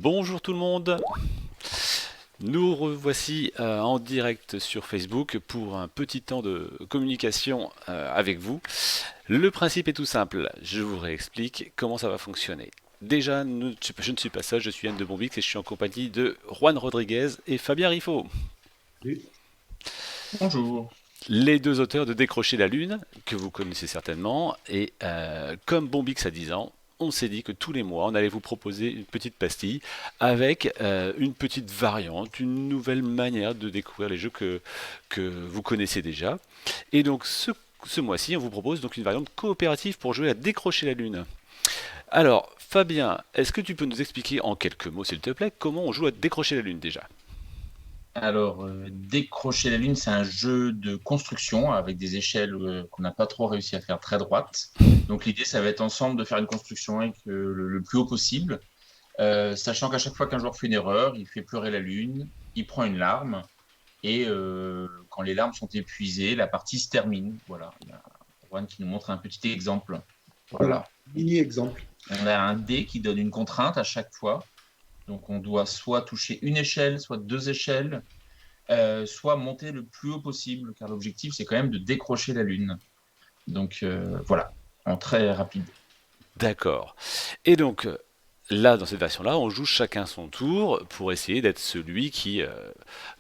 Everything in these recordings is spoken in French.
Bonjour tout le monde, nous revoici en direct sur Facebook pour un petit temps de communication avec vous. Le principe est tout simple, je vous réexplique comment ça va fonctionner. Déjà, je ne suis pas seul, je suis Anne de Bombix et je suis en compagnie de Juan Rodriguez et Fabien Riffaut, Oui. Bonjour. les deux auteurs de Décrocher la Lune, que vous connaissez certainement. Et comme Bombix a 10 ans, on s'est dit que tous les mois, on allait vous proposer une petite pastille avec une petite variante, une nouvelle manière de découvrir les jeux que vous connaissez déjà. Et donc ce mois-ci, on vous propose donc une variante coopérative pour jouer à Décrocher la Lune. Alors, Fabien, est-ce que tu peux nous expliquer en quelques mots, s'il te plaît, comment on joue à Décrocher la Lune déjà? Décrocher la Lune, c'est un jeu de construction avec des échelles qu'on n'a pas trop réussi à faire très droites. Donc l'idée, ça va être ensemble de faire une construction avec le plus haut possible, sachant qu'à chaque fois qu'un joueur fait une erreur, il fait pleurer la Lune, il prend une larme, et quand les larmes sont épuisées, la partie se termine. Voilà, il y a Juan qui nous montre un petit exemple. Voilà, Voilà. mini exemple. On a un dé qui donne une contrainte à chaque fois. Donc on doit soit toucher une échelle, soit deux échelles, soit monter le plus haut possible, car l'objectif, c'est quand même de décrocher la Lune. Donc voilà, en très rapide. D'accord. Et donc, là, dans cette version-là, on joue chacun son tour pour essayer d'être celui qui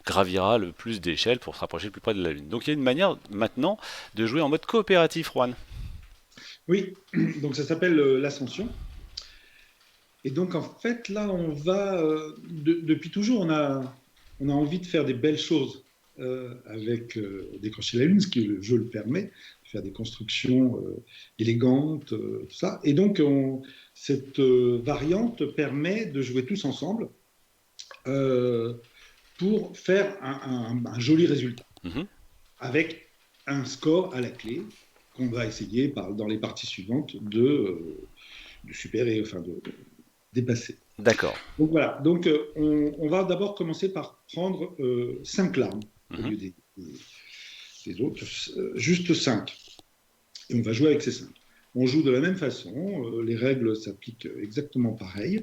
gravira le plus d'échelles pour se rapprocher le plus près de la Lune. Donc il y a une manière maintenant de jouer en mode coopératif, Juan. Oui, donc ça s'appelle l'ascension. Et donc en fait, là, on va, depuis toujours, on a envie de faire des belles choses avec Décrocher la Lune, ce que le jeu le permet, de faire des constructions élégantes, tout ça. Et donc, cette variante permet de jouer tous ensemble euh, pour faire un joli résultat, Mhm. avec un score à la clé qu'on va essayer dans les parties suivantes de supérer, enfin de dépasser. D'accord. Donc voilà, donc on va d'abord commencer par prendre 5 larmes au Mhm. lieu des autres, juste 5. Et on va jouer avec ces 5. On joue de la même façon, les règles s'appliquent exactement pareil.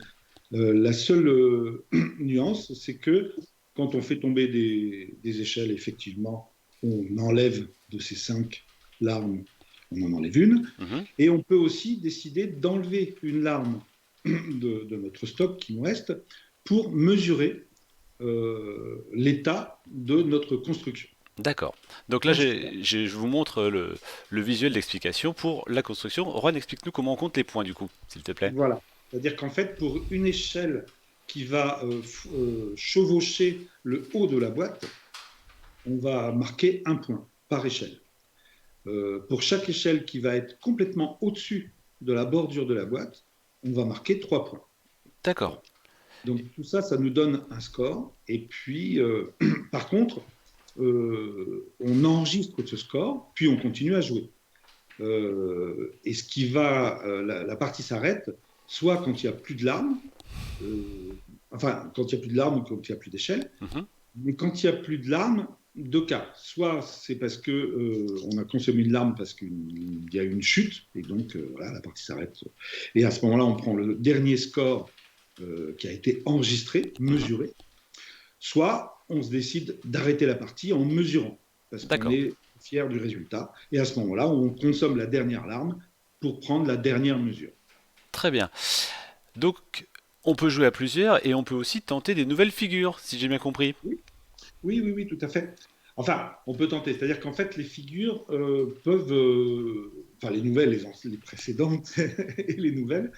La seule nuance, c'est que quand on fait tomber des échelles, effectivement, on enlève de ces 5 larmes, on en enlève une. Mhm. Et on peut aussi décider d'enlever une larme de notre stock qui nous reste pour mesurer l'état de notre construction. D'accord. Donc là, Ensuite, je vous montre le visuel d'explication pour la construction. Juan, explique-nous comment on compte les points du coup, s'il te plaît. voilà. C'est-à-dire qu'en fait, pour une échelle qui va chevaucher le haut de la boîte, on va marquer un point par échelle. Pour chaque échelle qui va être complètement au-dessus de la bordure de la boîte, on va marquer 3 points. D'accord. Voilà. Donc tout ça, ça nous donne un score. Et puis, par contre, on enregistre ce score, puis on continue à jouer. Et ce qui va, la partie s'arrête, soit quand il n'y a plus de larmes, enfin quand il n'y a plus de larmes ou quand il n'y a plus d'échelle, Mhm. mais quand il n'y a plus de larmes, 2 cas. Soit c'est parce que on a consommé une larme parce qu'il y a eu une chute et donc voilà, la partie s'arrête. Et à ce moment-là, on prend le dernier score qui a été enregistré, Mhm. mesuré. Soit on se décide d'arrêter la partie en mesurant parce qu'on D'accord. est fier du résultat. Et à ce moment-là, on consomme la dernière larme pour prendre la dernière mesure. Très bien. Donc, on peut jouer à plusieurs et on peut aussi tenter des nouvelles figures, si j'ai bien compris. Oui, oui, oui, oui, tout à fait. Enfin, on peut tenter. C'est-à-dire qu'en fait, les figures peuvent, enfin les nouvelles, les précédentes et les nouvelles,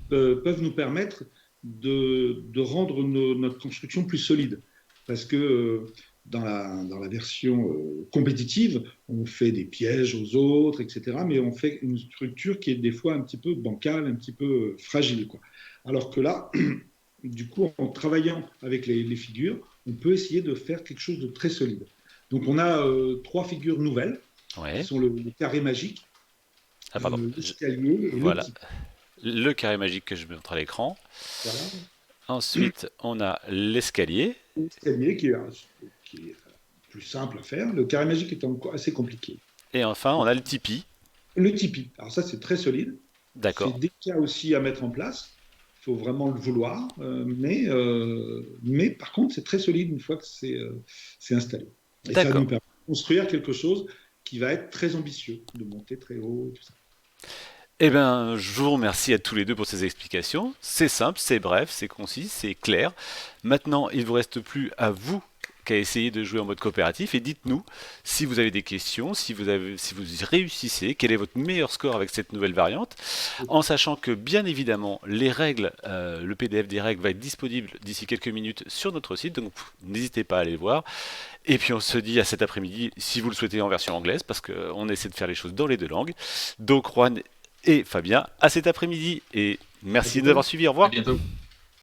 peuvent nous permettre de rendre notre construction plus solide. Parce que dans la version compétitive, on fait des pièges aux autres, etc. Mais on fait une structure qui est des fois un petit peu bancale, un petit peu fragile, quoi. Alors que là, du coup, en travaillant avec les figures, on peut essayer de faire quelque chose de très solide. Donc on a 3 figures nouvelles, qui Ouais. sont le carré magique, Ah, pardon. l'escalier et le Voilà. type. Le carré magique que je montre à l'écran. Voilà. Ensuite, on a l'escalier. L'escalier qui est plus simple à faire. Le carré magique est encore assez compliqué. Et enfin, on a le Tipeee. Le Tipeee, alors ça c'est très solide. C'est D'accord. délicat aussi à mettre en place. faut vraiment le vouloir, mais par contre, c'est très solide une fois que c'est installé. Et ça nous D'accord. permet de construire quelque chose qui va être très ambitieux, de monter très haut, tout ça. Eh bien, je vous remercie à tous les deux pour ces explications. C'est simple, c'est bref, c'est concis, c'est clair. Maintenant, il ne vous reste plus à vous qu'à essayer de jouer en mode coopératif et dites-nous si vous avez des questions, si vous réussissez, quel est votre meilleur score avec cette nouvelle variante, en sachant que bien évidemment les règles, le PDF des règles va être disponible d'ici quelques minutes sur notre site, donc n'hésitez pas à aller le voir. Et puis on se dit à cet après-midi, si vous le souhaitez en version anglaise, parce qu'on essaie de faire les choses dans les deux langues. Donc Juan et Fabien, à cet après-midi, et À merci bientôt. d'avoir suivi, au À revoir. bientôt.